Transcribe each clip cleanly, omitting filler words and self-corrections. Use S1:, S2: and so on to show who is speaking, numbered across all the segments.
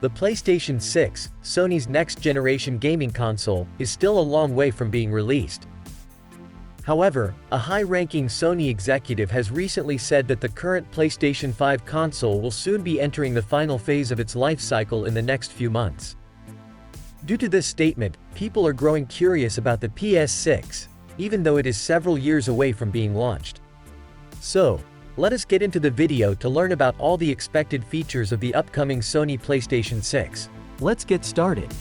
S1: The PlayStation 6, Sony's next-generation gaming console, is still a long way from being released. However, a high-ranking Sony executive has recently said that the current PlayStation 5 console will soon be entering the final phase of its life cycle in the next few months. Due to this statement, people are growing curious about the PS6, even though it is several years away from being launched. So, let us get into the video to learn about all the expected features of the upcoming Sony PlayStation 6. Let's get started.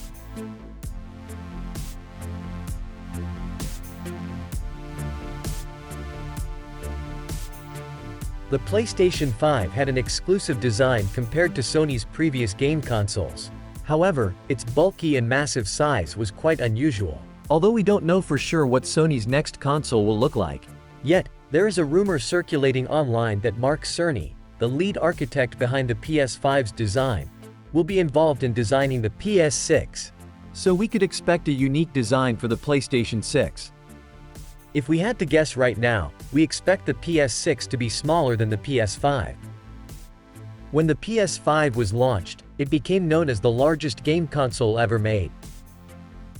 S1: The PlayStation 5 had an exclusive design compared to Sony's previous game consoles. However, its bulky and massive size was quite unusual. Although we don't know for sure what Sony's next console will look like. Yet, there is a rumor circulating online that Mark Cerny, the lead architect behind the PS5's design, will be involved in designing the PS6. So we could expect a unique design for the PlayStation 6. If we had to guess right now, we expect the PS6 to be smaller than the PS5. When the PS5 was launched, it became known as the largest game console ever made.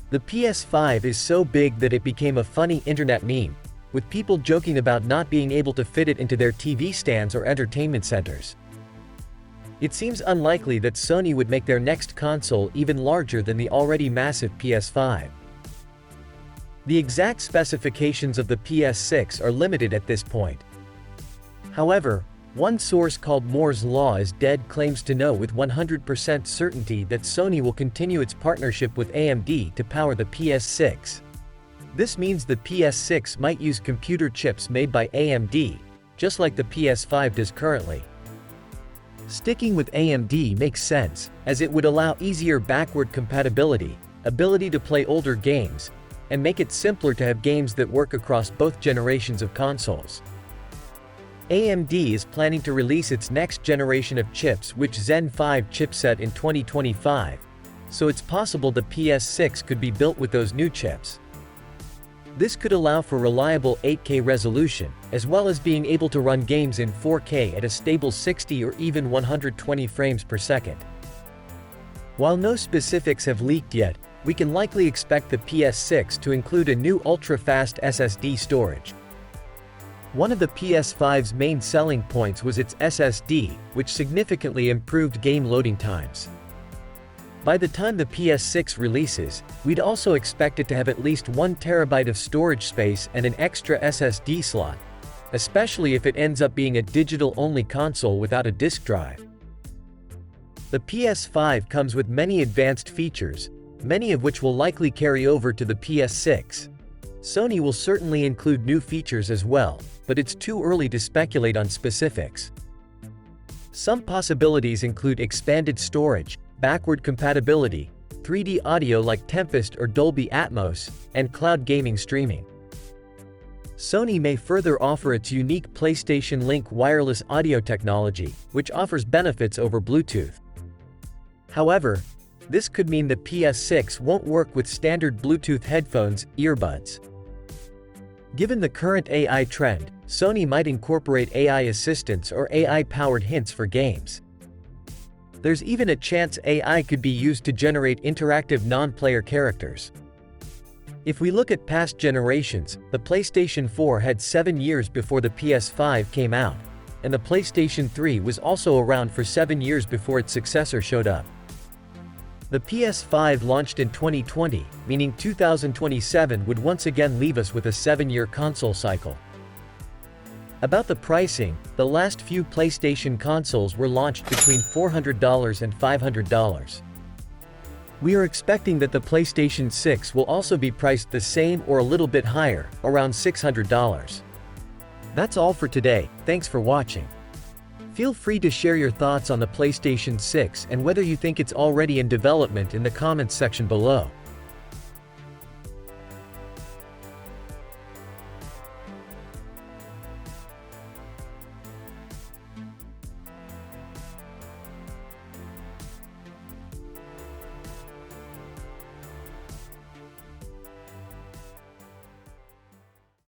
S1: The PS5 is so big that it became a funny internet meme, with people joking about not being able to fit it into their TV stands or entertainment centers. It seems unlikely that Sony would make their next console even larger than the already massive PS5. The exact specifications of the PS6 are limited at this point. However, one source called Moore's Law is Dead claims to know with 100% certainty that Sony will continue its partnership with AMD to power the PS6. This means the PS6 might use computer chips made by AMD, just like the PS5 does currently. Sticking with AMD makes sense, as it would allow easier backward compatibility, ability to play older games, and make it simpler to have games that work across both generations of consoles. AMD is planning to release its next generation of chips with Zen 5 chipset in 2025, so it's possible the PS6 could be built with those new chips. This could allow for reliable 8K resolution, as well as being able to run games in 4K at a stable 60 or even 120 frames per second. While no specifics have leaked yet, we can likely expect the PS6 to include a new ultra-fast SSD storage. One of the PS5's main selling points was its SSD, which significantly improved game loading times. By the time the PS6 releases, we'd also expect it to have at least 1 terabyte of storage space and an extra SSD slot, especially if it ends up being a digital-only console without a disk drive. The PS5 comes with many advanced features, many of which will likely carry over to the PS6. Sony will certainly include new features as well, but it's too early to speculate on specifics. Some possibilities include expanded storage, backward compatibility, 3D audio like Tempest or Dolby Atmos, and cloud gaming streaming. Sony may further offer its unique PlayStation Link wireless audio technology, which offers benefits over Bluetooth. However, this could mean the PS6 won't work with standard Bluetooth headphones, earbuds. Given the current AI trend, Sony might incorporate AI assistants or AI-powered hints for games. There's even a chance AI could be used to generate interactive non-player characters. If we look at past generations, the PlayStation 4 had 7 years before the PS5 came out, and the PlayStation 3 was also around for 7 years before its successor showed up. The PS5 launched in 2020, meaning 2027 would once again leave us with a 7-year console cycle. About the pricing, the last few PlayStation consoles were launched between $400 and $500. We are expecting that the PlayStation 6 will also be priced the same or a little bit higher, around $600. That's all for today, thanks for watching. Feel free to share your thoughts on the PlayStation 6 and whether you think it's already in development in the comments section below.